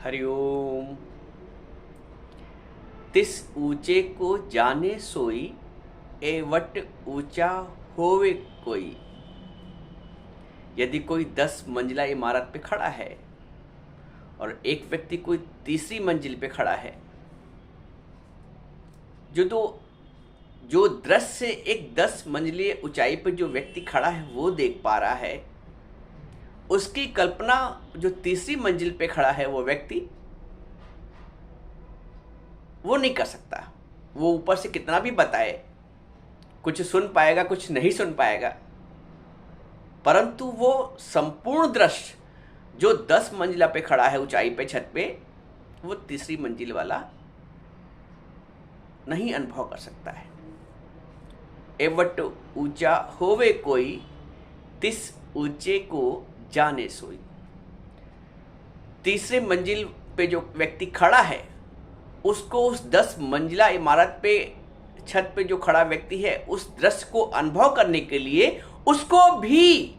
हरिओम। तिस ऊंचे को जाने सोई, एवट ऊंचा होवे कोई। यदि कोई 10 मंजिला इमारत पे खड़ा है और एक व्यक्ति कोई तीसरी मंजिल पे खड़ा है, जो दृश्य एक 10 मंजिले ऊंचाई पर जो व्यक्ति खड़ा है वो देख पा रहा है, उसकी कल्पना जो तीसरी मंजिल पे खड़ा है वो व्यक्ति वो नहीं कर सकता। वो ऊपर से कितना भी बताए, कुछ सुन पाएगा कुछ नहीं सुन पाएगा, परंतु वो संपूर्ण दृश्य जो 10 मंजिला पे खड़ा है ऊंचाई पे छत पे, वो तीसरी मंजिल वाला नहीं अनुभव कर सकता है। एवट ऊंचा होवे कोई, तिस ऊंचे को जाने सोई। तीसरे मंजिल पे जो व्यक्ति खड़ा है उसको उस 10 मंजिला इमारत पे छत पे जो खड़ा व्यक्ति है उस दृश्य को अनुभव करने के लिए उसको भी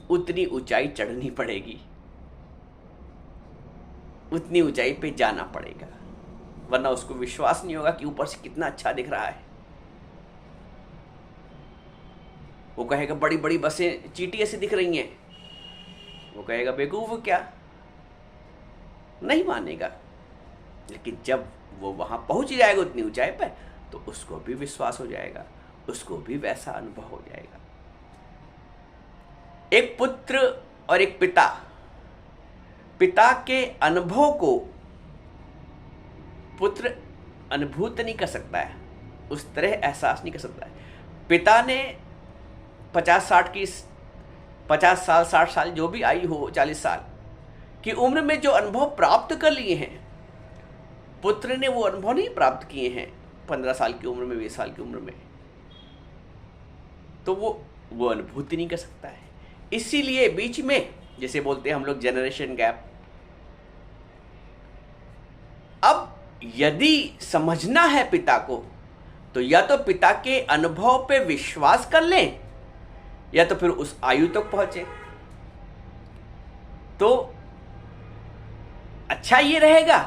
उतनी ऊंचाई चढ़नी पड़ेगी, उतनी ऊंचाई पे जाना पड़ेगा, वरना उसको विश्वास नहीं होगा कि ऊपर से कितना अच्छा दिख रहा है। वो कहेगा बड़ी बड़ी बसें चींटी ऐसी दिख रही हैं, वो कहेगा बेवकूफ क्या, नहीं मानेगा। लेकिन जब वो वहां पहुंच जाएगा उतनी ऊंचाई पर, तो उसको भी विश्वास हो जाएगा, उसको भी वैसा अनुभव हो जाएगा। एक पुत्र और एक पिता के अनुभव को पुत्र अनुभूत नहीं कर सकता है, उस तरह एहसास नहीं कर सकता है। पिता ने 50 साल 60 साल जो भी आयु हो, 40 साल की उम्र में जो अनुभव प्राप्त कर लिए हैं, पुत्र ने वो अनुभव नहीं प्राप्त किए हैं 15 साल की उम्र में, 20 साल की उम्र में, तो वो अनुभूति नहीं कर सकता है। इसीलिए बीच में, जैसे बोलते हैं हम लोग, जनरेशन गैप। अब यदि समझना है पिता को, तो या तो पिता के अनुभव पे विश्वास कर लें, या तो फिर उस आयु तक पहुंचे। तो अच्छा ये रहेगा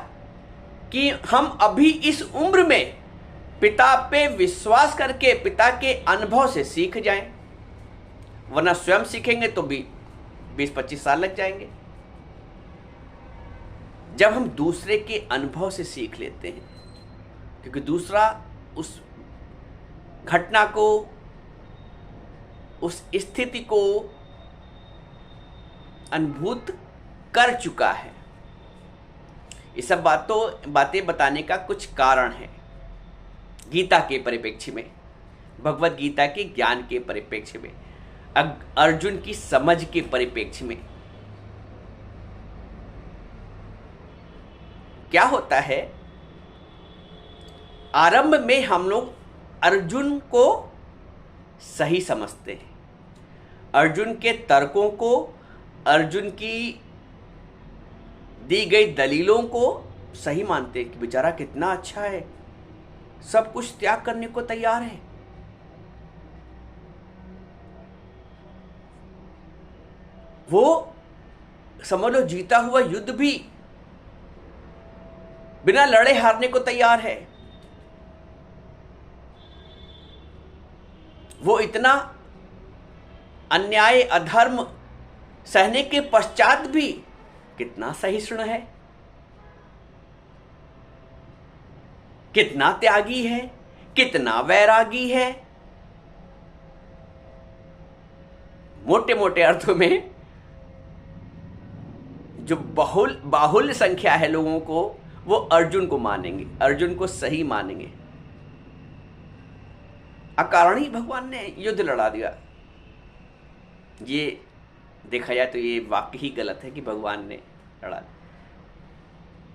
कि हम अभी इस उम्र में पिता पे विश्वास करके पिता के अनुभव से सीख जाएं, वरना स्वयं सीखेंगे तो भी 20-25 साल लग जाएंगे। जब हम दूसरे के अनुभव से सीख लेते हैं, क्योंकि दूसरा उस घटना को, उस स्थिति को अनुभूत कर चुका है। ये सब बातें बताने का कुछ कारण है। गीता के परिप्रेक्ष्य में, भगवत गीता के ज्ञान के परिप्रेक्ष्य में, अर्जुन की समझ के परिप्रेक्ष्य में क्या होता है, आरंभ में हम लोग अर्जुन को सही समझते हैं, अर्जुन के तर्कों को, अर्जुन की दी गई दलीलों को सही मानते हैं कि बेचारा कितना अच्छा है, सब कुछ त्याग करने को तैयार है। वो समझ लो जीता हुआ युद्ध भी बिना लड़े हारने को तैयार है। वो इतना अन्याय अधर्म सहने के पश्चात भी कितना सहिष्णु है, कितना त्यागी है, कितना वैरागी है। मोटे मोटे अर्थों में जो बाहुल्य संख्या है लोगों को, वो अर्जुन को मानेंगे, अर्जुन को सही मानेंगे। अकारण ही भगवान ने युद्ध लड़ा दिया। ये देखा जाए तो ये वाक्य ही गलत है कि भगवान ने लड़ा।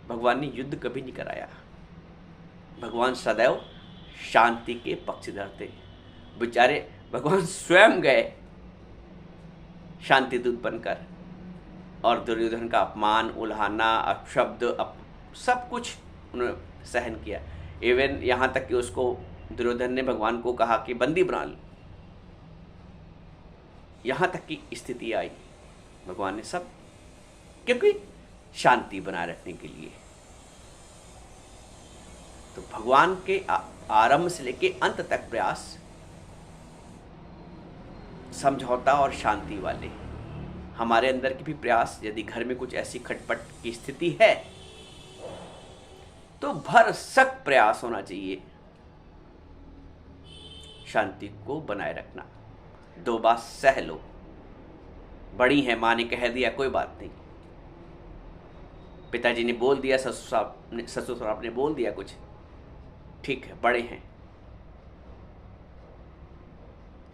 भगवान ने युद्ध कभी नहीं कराया। भगवान सदैव शांति के पक्षधर थे। बेचारे भगवान स्वयं गए शांति दूत बनकर, और दुर्योधन का अपमान, उल्हाना, अपशब्द, सब कुछ उन्होंने सहन किया। इवन यहाँ तक कि उसको दुर्योधन ने भगवान को कहा कि बंदी बना लो, यहाँ तक की स्थिति आई। भगवान ने सब, क्योंकि शांति बनाए रखने के लिए। तो भगवान के आरंभ से लेके अंत तक प्रयास समझौता और शांति वाले। हमारे अंदर के भी प्रयास, यदि घर में कुछ ऐसी खटपट की स्थिति है तो भरसक प्रयास होना चाहिए शांति को बनाए रखना। 2 बात सह लो, बड़ी है, माँ ने कह दिया कोई बात नहीं, पिताजी ने बोल दिया, ससुर साहब ने बोल दिया कुछ, ठीक है, बड़े हैं,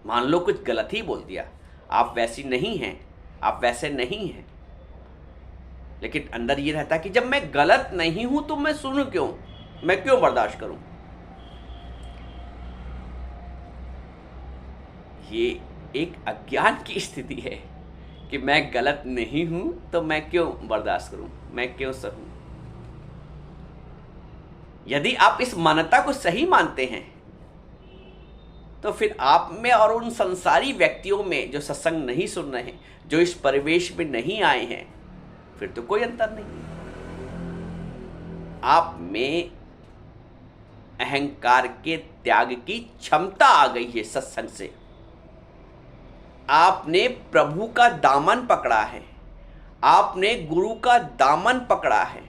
मान लो कुछ गलत ही बोल दिया, आप वैसी नहीं हैं, आप वैसे नहीं हैं, लेकिन अंदर ये रहता है कि जब मैं गलत नहीं हूं तो मैं सुनूं क्यों, मैं क्यों बर्दाश्त करूं। ये एक अज्ञान की स्थिति है कि मैं गलत नहीं हूं तो मैं क्यों बर्दाश्त करूं, मैं क्यों सहूं। यदि आप इस मान्यता को सही मानते हैं तो फिर आप में और उन संसारी व्यक्तियों में जो सत्संग नहीं सुन रहे हैं, जो इस परिवेश में नहीं आए हैं, फिर तो कोई अंतर नहीं। आप में अहंकार के त्याग की क्षमता आ गई है सत्संग से। आपने प्रभु का दामन पकड़ा है, आपने गुरु का दामन पकड़ा है,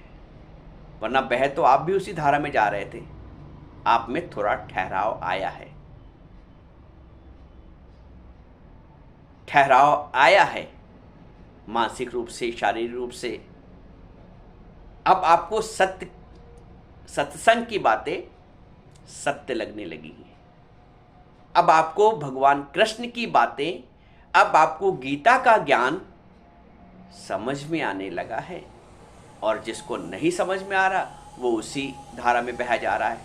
वरना बह तो आप भी उसी धारा में जा रहे थे। आप में थोड़ा ठहराव आया है, ठहराव आया है, मानसिक रूप से, शारीरिक रूप से। अब आपको सत्संग की बातें सत्य लगने लगी हैं। अब आपको भगवान कृष्ण की बातें, अब आपको गीता का ज्ञान समझ में आने लगा है, और जिसको नहीं समझ में आ रहा वो उसी धारा में बह जा रहा है।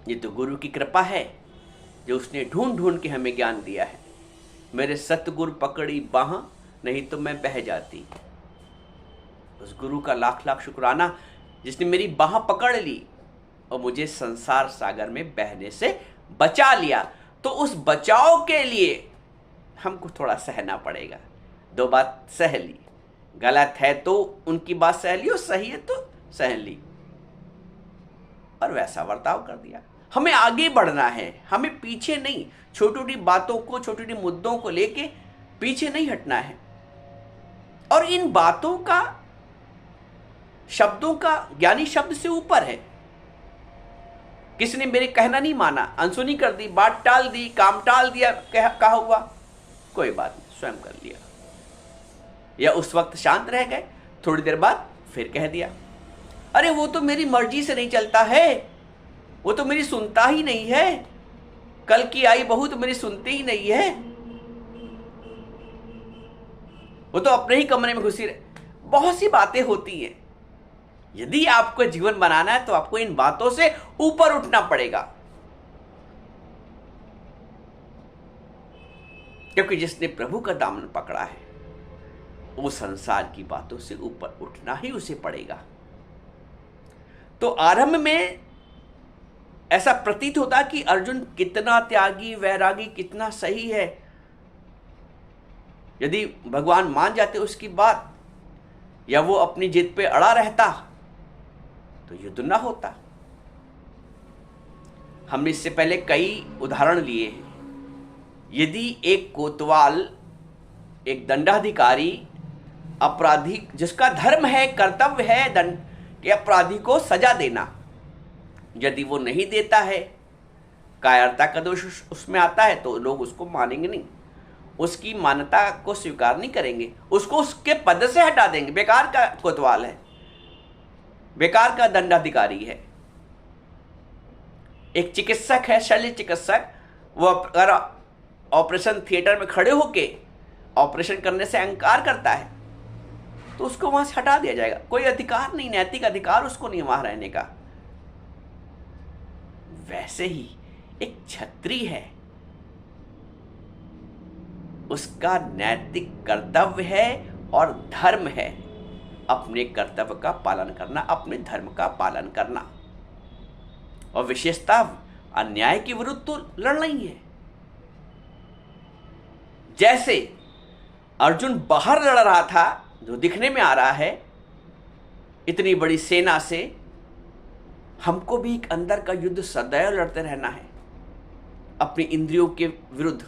ये तो गुरु की कृपा है जो उसने ढूंढ ढूंढ के हमें ज्ञान दिया है। मेरे सतगुरु पकड़ी बाह, नहीं तो मैं बह जाती। उस गुरु का लाख लाख शुक्राना जिसने मेरी बाह पकड़ ली और मुझे संसार सागर में बहने से बचा लिया। तो उस बचाव के लिए हमको थोड़ा सहना पड़ेगा। 2 बात सह ली, गलत है तो उनकी बात सह ली और सही है तो सह ली, और वैसा बर्ताव कर दिया। हमें आगे बढ़ना है, हमें पीछे नहीं। छोटी छोटी बातों को, छोटी छोटी मुद्दों को लेके पीछे नहीं हटना है। और इन बातों का, शब्दों का, ज्ञानी शब्द से ऊपर है। किसी ने मेरे कहना नहीं माना, अनसुनी कर दी, बात टाल दी, काम टाल दिया, कहा हुआ, कोई बात नहीं, स्वयं कर लिया। या उस वक्त शांत रह गए, थोड़ी देर बाद फिर कह दिया, अरे वो तो मेरी मर्जी से नहीं चलता है, वो तो मेरी सुनता ही नहीं है, कल की आई बहू तो मेरी सुनती ही नहीं है, वो तो अपने ही कमरे में घुसी रहे। बहुत सी बातें होती हैं। यदि आपको जीवन बनाना है तो आपको इन बातों से ऊपर उठना पड़ेगा, क्योंकि जिसने प्रभु का दामन पकड़ा है वो संसार की बातों से ऊपर उठना ही उसे पड़ेगा। तो आरंभ में ऐसा प्रतीत होता कि अर्जुन कितना त्यागी, वैरागी, कितना सही है। यदि भगवान मान जाते उसकी बात, या वो अपनी जिद पे अड़ा रहता, तो युद्ध ना होता। हमने इससे पहले कई उदाहरण लिए हैं। यदि एक कोतवाल, एक दंडाधिकारी, अपराधी, जिसका धर्म है, कर्तव्य है दंड के अपराधी को सजा देना, यदि वो नहीं देता है, कायरता का दोष उसमें आता है, तो लोग उसको मानेंगे नहीं, उसकी मान्यता को स्वीकार नहीं करेंगे, उसको उसके पद से हटा देंगे। बेकार का कोतवाल है, बेकार का दंडाधिकारी है। एक चिकित्सक है, शल्य चिकित्सक, वो अगर ऑपरेशन थिएटर में खड़े होके ऑपरेशन करने से इंकार करता है तो उसको वहां से हटा दिया जाएगा। कोई अधिकार नहीं, नैतिक अधिकार उसको नहीं वहां रहने का। वैसे ही एक क्षत्रिय है, उसका नैतिक कर्तव्य है और धर्म है अपने कर्तव्य का पालन करना, अपने धर्म का पालन करना, और विशेषता अन्याय के विरुद्ध तो लड़ना ही है। जैसे अर्जुन बाहर लड़ रहा था जो दिखने में आ रहा है इतनी बड़ी सेना से, हमको भी एक अंदर का युद्ध सदैव लड़ते रहना है, अपनी इंद्रियों के विरुद्ध,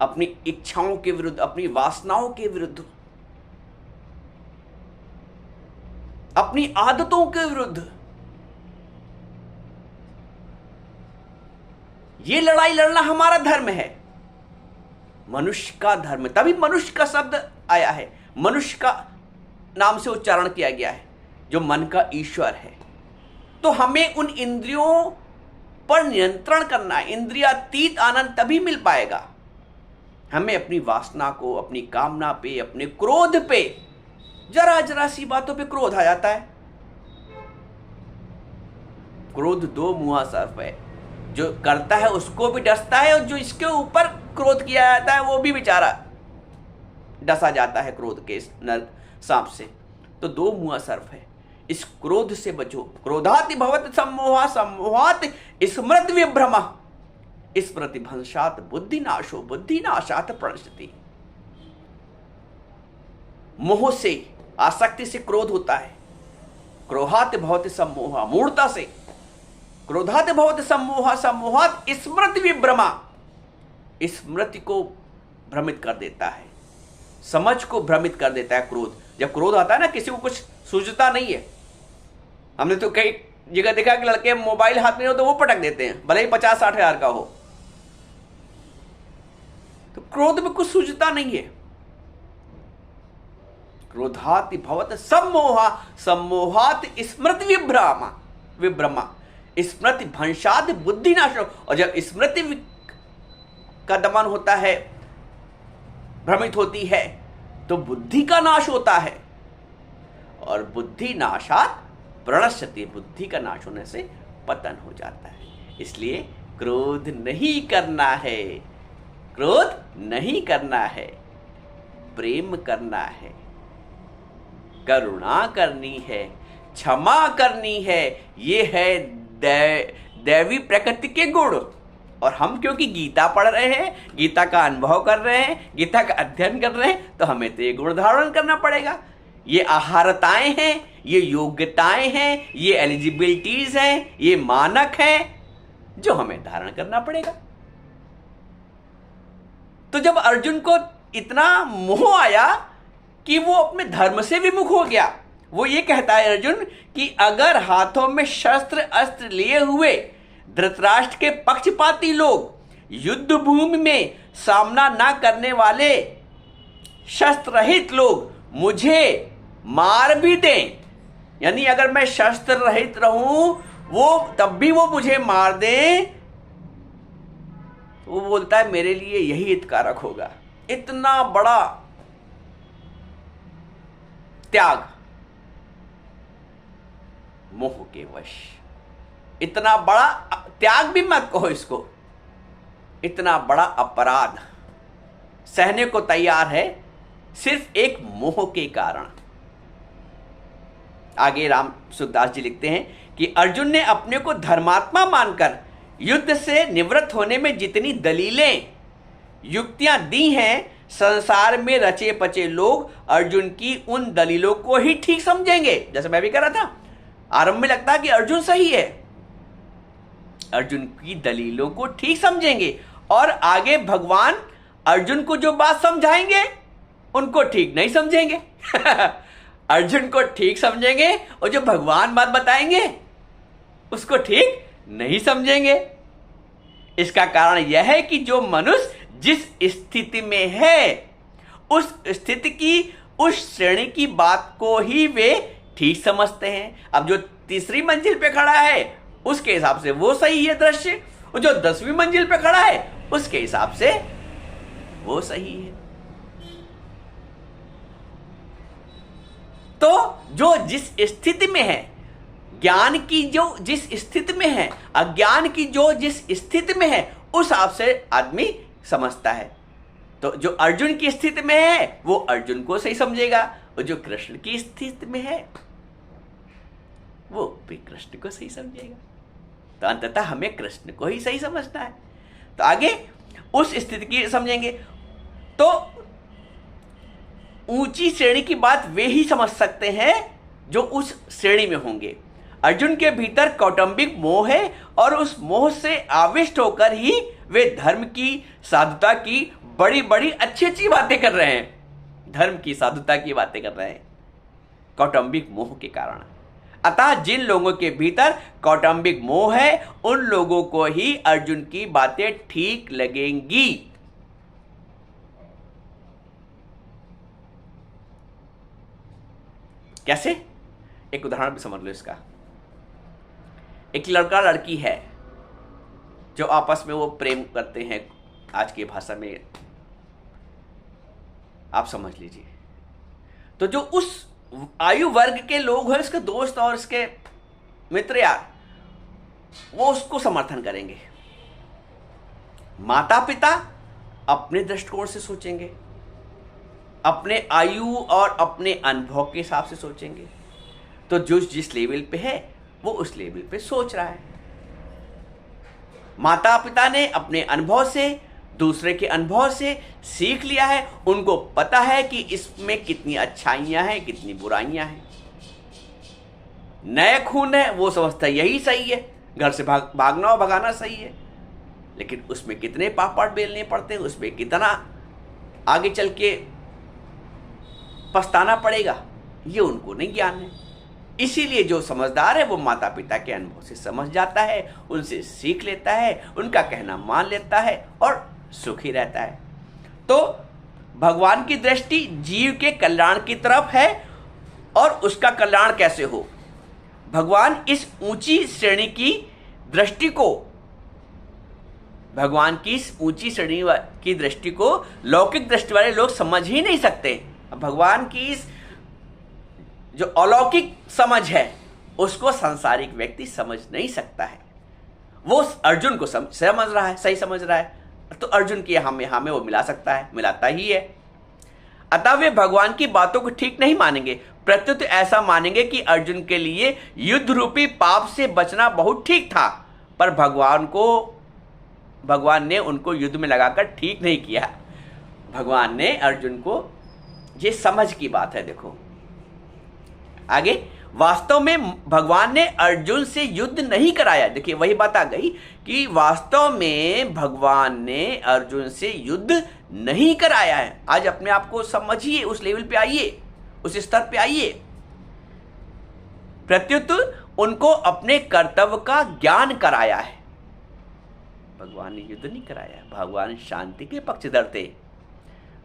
अपनी इच्छाओं के विरुद्ध, अपनी वासनाओं के विरुद्ध, अपनी आदतों के विरुद्ध। ये लड़ाई लड़ना हमारा धर्म है, मनुष्य का धर्म। तभी मनुष्य का शब्द आया है, मनुष्य का नाम से उच्चारण किया गया है, जो मन का ईश्वर है। तो हमें उन इंद्रियों पर नियंत्रण करना है। इंद्रियातीत आनंद तभी मिल पाएगा। हमें अपनी वासना को, अपनी कामना पे, अपने क्रोध पे, जरा जरा सी बातों पे क्रोध आ जाता है। क्रोध दो मुहा सर्प है, जो करता है उसको भी डसता है, और जो इसके ऊपर क्रोध किया जाता है वो भी बेचारा डसा जाता है क्रोध के नर सांप से। तो दो मुहा सर्प है, इस क्रोध से बचो। क्रोधाति भवत सम्मोहा, सम्मोहात् स्मृति विभ्रम, स्मृति भंशात् बुद्धिनाशो, बुद्धिनाशात् प्रणश्यति। मोह से, आसक्ति से क्रोध होता है। क्रोधात् भवति सम्मोहा, मूढ़ता से। क्रोधात् भवति सम्मोहा, सम्मोहात् स्मृति विभ्रमा, स्मृति को भ्रमित कर देता है, समझ को भ्रमित कर देता है क्रोध। जब क्रोध आता है ना, किसी को कुछ सूझता नहीं है। हमने तो कई जगह देखा कि लड़के मोबाइल हाथ में हो तो वो पटक देते हैं, भले ही 50-60 हजार का हो। तो क्रोध में कुछ सूझता नहीं है। क्रोधाति भवत सम्मोहा, सम्मोहात् स्मृति विभ्रमा, विभ्रमा, स्मृति भंशात् बुद्धिनाशो। और जब स्मृति का दमन होता है, भ्रमित होती है, तो बुद्धि का नाश होता है। और बुद्धि नाशात् प्रणश्यति, बुद्धि का नाश होने से पतन हो जाता है। इसलिए क्रोध नहीं करना है, क्रोध नहीं करना है, प्रेम करना है, करुणा करनी है, क्षमा करनी है। ये है दैवी प्रकृति के गुण। और हम क्योंकि गीता पढ़ रहे हैं, गीता का अनुभव कर रहे हैं, गीता का अध्ययन कर रहे हैं, तो हमें तो ये गुण धारण करना पड़ेगा। ये आहारताएं हैं, ये योग्यताएं हैं, ये एलिजिबिलिटीज हैं, ये मानक हैं जो हमें धारण करना पड़ेगा। तो जब अर्जुन को इतना मोह आया कि वो अपने धर्म से विमुख हो गया, वो ये कहता है अर्जुन कि अगर हाथों में शस्त्र अस्त्र लिए हुए धृतराष्ट्र के पक्षपाती लोग युद्ध भूमि में सामना ना करने वाले शस्त्र रहित लोग मुझे मार भी दें, यानी अगर मैं शस्त्र रहित रहूं वो तब भी वो मुझे मार दें, वो बोलता है मेरे लिए यही हितकारक होगा। इतना बड़ा त्याग मोह के वश, इतना बड़ा त्याग भी मत कहो इसको, इतना बड़ा अपराध सहने को तैयार है सिर्फ एक मोह के कारण। आगे राम सुखदास जी लिखते हैं कि अर्जुन ने अपने को धर्मात्मा मानकर युद्ध से निवृत्त होने में जितनी दलीलें युक्तियां दी हैं, संसार में रचे पचे लोग अर्जुन की उन दलीलों को ही ठीक समझेंगे। जैसे मैं भी कह रहा था, आरंभ में लगता है कि अर्जुन सही है, अर्जुन की दलीलों को ठीक समझेंगे और आगे भगवान अर्जुन को जो बात समझाएंगे उनको ठीक नहीं समझेंगे। अर्जुन को ठीक समझेंगे और जो भगवान बात बताएंगे उसको ठीक नहीं समझेंगे। इसका कारण यह है कि जो मनुष्य जिस स्थिति में है उस स्थिति की, उस श्रेणी की बात को ही वे ठीक समझते हैं। अब जो तीसरी मंजिल पे खड़ा है उसके हिसाब से वो सही है दृश्य, और जो 10वीं मंजिल पे खड़ा है उसके हिसाब से वो सही है। तो जो जिस स्थिति में है, ज्ञान की जो जिस स्थिति में है, अज्ञान की जो जिस स्थिति में है, उस हिसाब से आदमी समझता है। तो जो अर्जुन की स्थिति में है वो अर्जुन को सही समझेगा, और जो कृष्ण की स्थिति में है वो भी कृष्ण को सही समझेगा। तो अंततः हमें कृष्ण को ही सही समझना है। तो आगे उस स्थिति की समझेंगे। तो ऊंची श्रेणी की बात वे ही समझ सकते हैं जो उस श्रेणी में होंगे। अर्जुन के भीतर कौटुंबिक मोह है और उस मोह से आविष्ट होकर ही वे धर्म की, साधुता की बड़ी बड़ी अच्छी अच्छी बातें कर रहे हैं। धर्म की, साधुता की बातें कर रहे हैं कौटुंबिक मोह के कारण। अतः जिन लोगों के भीतर कौटुंबिक मोह है उन लोगों को ही अर्जुन की बातें ठीक लगेंगी। कैसे? एक उदाहरण भी समझ लो इसका। एक लड़का लड़की है जो आपस में वो प्रेम करते हैं, आज की भाषा में आप समझ लीजिए। तो जो उस आयु वर्ग के लोग हैं, उसके दोस्त और उसके मित्र यार, वो उसको समर्थन करेंगे। माता पिता अपने दृष्टिकोण से सोचेंगे, अपने आयु और अपने अनुभव के हिसाब से सोचेंगे। तो जो जिस लेवल पे है वो उस लेवल पे सोच रहा है। माता पिता ने अपने अनुभव से, दूसरे के अनुभव से सीख लिया है। उनको पता है कि इसमें कितनी अच्छाइयां हैं, कितनी बुराइयां हैं। नए खून है, वो समझता है यही सही है, घर से भागना और भगाना सही है। लेकिन उसमें कितने पापड़ बेलने पड़ते हैं, उसमें कितना आगे चल के पछताना पड़ेगा, ये उनको नहीं ज्ञान है। इसीलिए जो समझदार है वो माता पिता के अनुभव से समझ जाता है, उनसे सीख लेता है, उनका कहना मान लेता है और सुखी रहता है। तो भगवान की दृष्टि जीव के कल्याण की तरफ है। और उसका कल्याण कैसे हो? भगवान इस ऊंची श्रेणी की दृष्टि को, भगवान की इस ऊंची श्रेणी की दृष्टि को लौकिक दृष्टि वाले लोग समझ ही नहीं सकते। भगवान की इस जो अलौकिक समझ है उसको सांसारिक व्यक्ति समझ नहीं सकता है। वो अर्जुन को समझ रहा है, सही समझ रहा है, तो अर्जुन की यहां में वो मिला सकता है, मिलाता ही है। अतः वे भगवान की बातों को ठीक नहीं मानेंगे, प्रत्युत ऐसा मानेंगे कि अर्जुन के लिए युद्ध रूपी पाप से बचना बहुत ठीक था। पर भगवान ने उनको युद्ध में लगाकर ठीक नहीं किया। भगवान ने अर्जुन को, ये समझ की बात है। देखो आगे, वास्तव में भगवान ने अर्जुन से युद्ध नहीं कराया। देखिए वही बात आ गई कि वास्तव में भगवान ने अर्जुन से युद्ध नहीं कराया है। आज अपने आप को समझिए, उस लेवल पे आइए, उस स्तर पे आइए। प्रत्युत उनको अपने कर्तव्य का ज्ञान कराया है। भगवान ने युद्ध नहीं कराया, भगवान शांति के पक्षधर थे।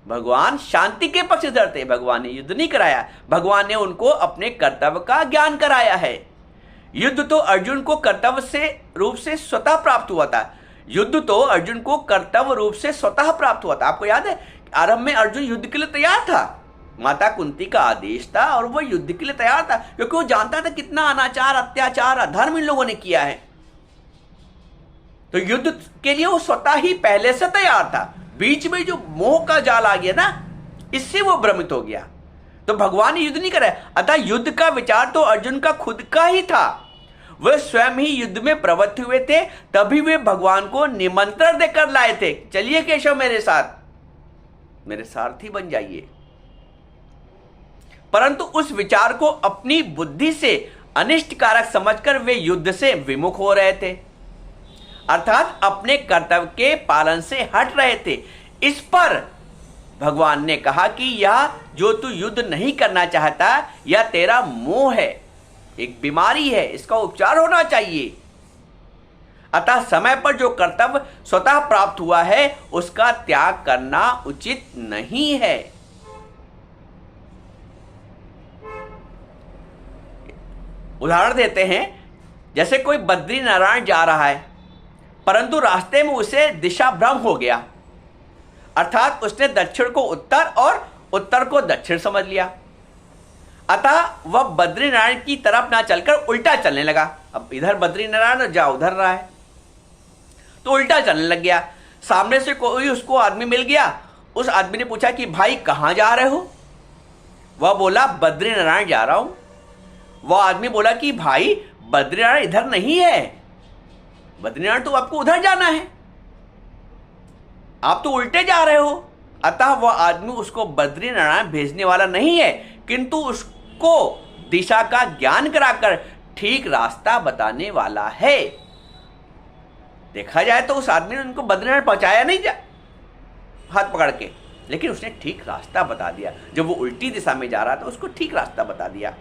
भगवान शांति के पक्षधर थे, भगवान ने युद्ध नहीं कराया। भगवान ने उनको अपने कर्तव्य का ज्ञान कराया है। युद्ध तो अर्जुन को कर्तव्य से रूप से स्वतः प्राप्त हुआ था। युद्ध तो अर्जुन को कर्तव्य रूप से स्वतः प्राप्त हुआ था। आपको याद है आरंभ में अर्जुन युद्ध के लिए तैयार था, माता कुंती का आदेश था और वो युद्ध के लिए तैयार था, क्योंकि वो जानता था कितना अनाचार, अत्याचार, अधर्म इन लोगों ने किया है। तो युद्ध के लिए वो स्वतः ही पहले से तैयार था। बीच में जो मोह का जाल आ गया ना, इससे वो भ्रमित हो गया। तो भगवान ने युद्ध नहीं कराया। अतः युद्ध का विचार तो अर्जुन का खुद का ही था। वह स्वयं ही युद्ध में प्रवृत्त हुए थे, तभी वे भगवान को निमंत्रण देकर लाए थे, चलिए केशव मेरे साथ, मेरे सारथी बन जाइए। परंतु उस विचार को अपनी बुद्धि से अनिष्टकारक समझकर वे युद्ध से विमुख हो रहे थे, अर्थात अपने कर्तव्य के पालन से हट रहे थे। इस पर भगवान ने कहा कि यह जो तू युद्ध नहीं करना चाहता, यह तेरा मोह है, एक बीमारी है, इसका उपचार होना चाहिए। अतः समय पर जो कर्तव्य स्वतः प्राप्त हुआ है उसका त्याग करना उचित नहीं है। उदाहरण देते हैं, जैसे कोई बद्री नारायण जा रहा है, परंतु रास्ते में उसे दिशा भ्रम हो गया, अर्थात उसने दक्षिण को उत्तर और उत्तर को दक्षिण समझ लिया। अतः वह बद्रीनारायण की तरफ ना चलकर उल्टा चलने लगा। अब इधर बद्रीनारायण जा उधर रहा है, तो उल्टा चलने लग गया। सामने से कोई उसको आदमी मिल गया। उस आदमी ने पूछा कि भाई कहाँ जा रहे हो? वह बोला बद्रीनारायण जा रहा हूं। वह आदमी बोला कि भाई बद्रीनारायण इधर नहीं है, बद्रीनारायण तो आपको उधर जाना है, आप तो उल्टे जा रहे हो, अतः वह आदमी उसको बद्रीनारायण भेजने वाला नहीं है, किंतु उसको दिशा का ज्ञान कराकर ठीक रास्ता बताने वाला है। देखा जाए तो उस आदमी ने उनको बद्रीनारायण पहुंचाया नहीं हाथ पकड़ के, लेकिन उसने ठीक रास्ता बता दिया। जब वो उल्टी दिशा में जा रहा था उसको ठीक रास्ता बता दिया,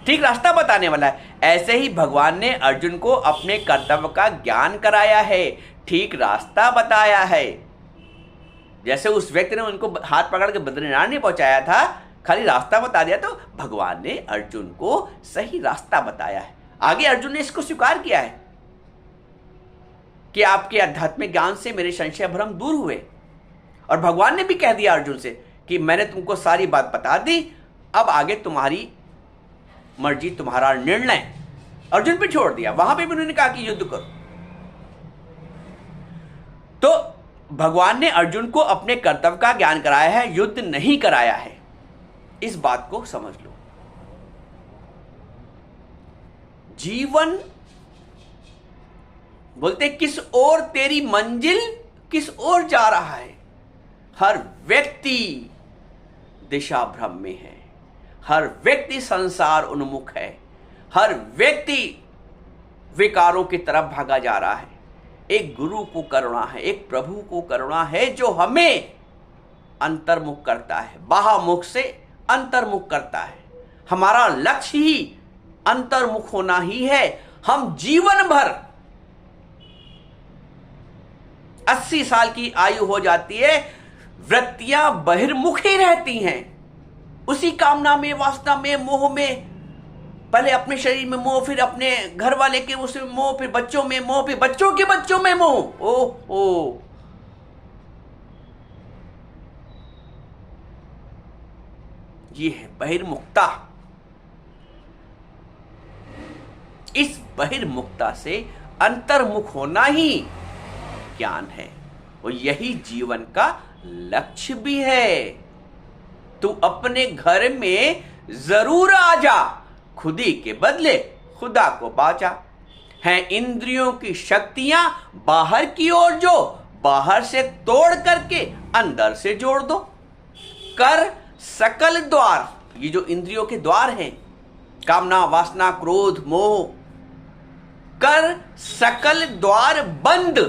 ठीक रास्ता बताने वाला है। ऐसे ही भगवान ने अर्जुन को अपने कर्तव्य का ज्ञान कराया है, ठीक रास्ता बताया है। जैसे उस व्यक्ति ने उनको हाथ पकड़ के बद्रीनारायण नहीं पहुंचाया था, खाली रास्ता बता दिया, तो भगवान ने अर्जुन को सही रास्ता बताया है। आगे अर्जुन ने इसको स्वीकार किया है कि आपके आध्यात्मिक ज्ञान से मेरे संशय भ्रम दूर हुए, और भगवान ने भी कह दिया अर्जुन से कि मैंने तुमको सारी बात बता दी, अब आगे तुम्हारी मर्जी, तुम्हारा निर्णय। अर्जुन पे छोड़ दिया। वहां पे भी उन्होंने कहा कि युद्ध करो। तो भगवान ने अर्जुन को अपने कर्तव्य का ज्ञान कराया है, युद्ध नहीं कराया है। इस बात को समझ लो। जीवन बोलते किस ओर तेरी मंजिल, किस ओर जा रहा है। हर व्यक्ति दिशा भ्रम में है, हर व्यक्ति संसार उन्मुख है, हर व्यक्ति विकारों की तरफ भागा जा रहा है। एक गुरु को करुणा है, एक प्रभु को करुणा है जो हमें अंतर्मुख करता है, बाह्यमुख से अंतर्मुख करता है। हमारा लक्ष्य ही अंतर्मुख होना ही है। हम जीवन भर 80 साल की आयु हो जाती है, वृत्तियां बहिर्मुख ही रहती हैं, उसी कामना में, वासना में, मोह में। पहले अपने शरीर में मोह, फिर अपने घर वाले के उसमें मोह, फिर बच्चों में मोह, फिर बच्चों के बच्चों में मोह। ओह, ये है बहिर्मुखता। इस बहिर्मुखता से अंतर्मुख होना ही ज्ञान है, और यही जीवन का लक्ष्य भी है। तू अपने घर में जरूर आ जा, खुदी के बदले खुदा को बाजा। हैं इंद्रियों की शक्तियां बाहर की ओर, जो बाहर से तोड़ करके अंदर से जोड़ दो। कर सकल द्वार, ये जो इंद्रियों के द्वार हैं, कामना, वासना, क्रोध, मोह, कर सकल द्वार बंद,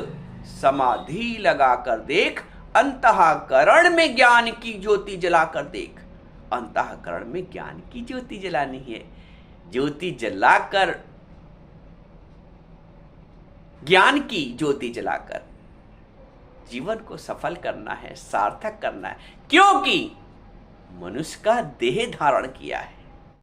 समाधि लगा कर देख, अंतःकरण में ज्ञान की ज्योति जला कर देख। अंतःकरण में ज्ञान की ज्योति जलानी है, ज्योति जलाकर, ज्ञान की ज्योति जलाकर जीवन को सफल करना है, सार्थक करना है। क्योंकि मनुष्य का देह धारण किया है,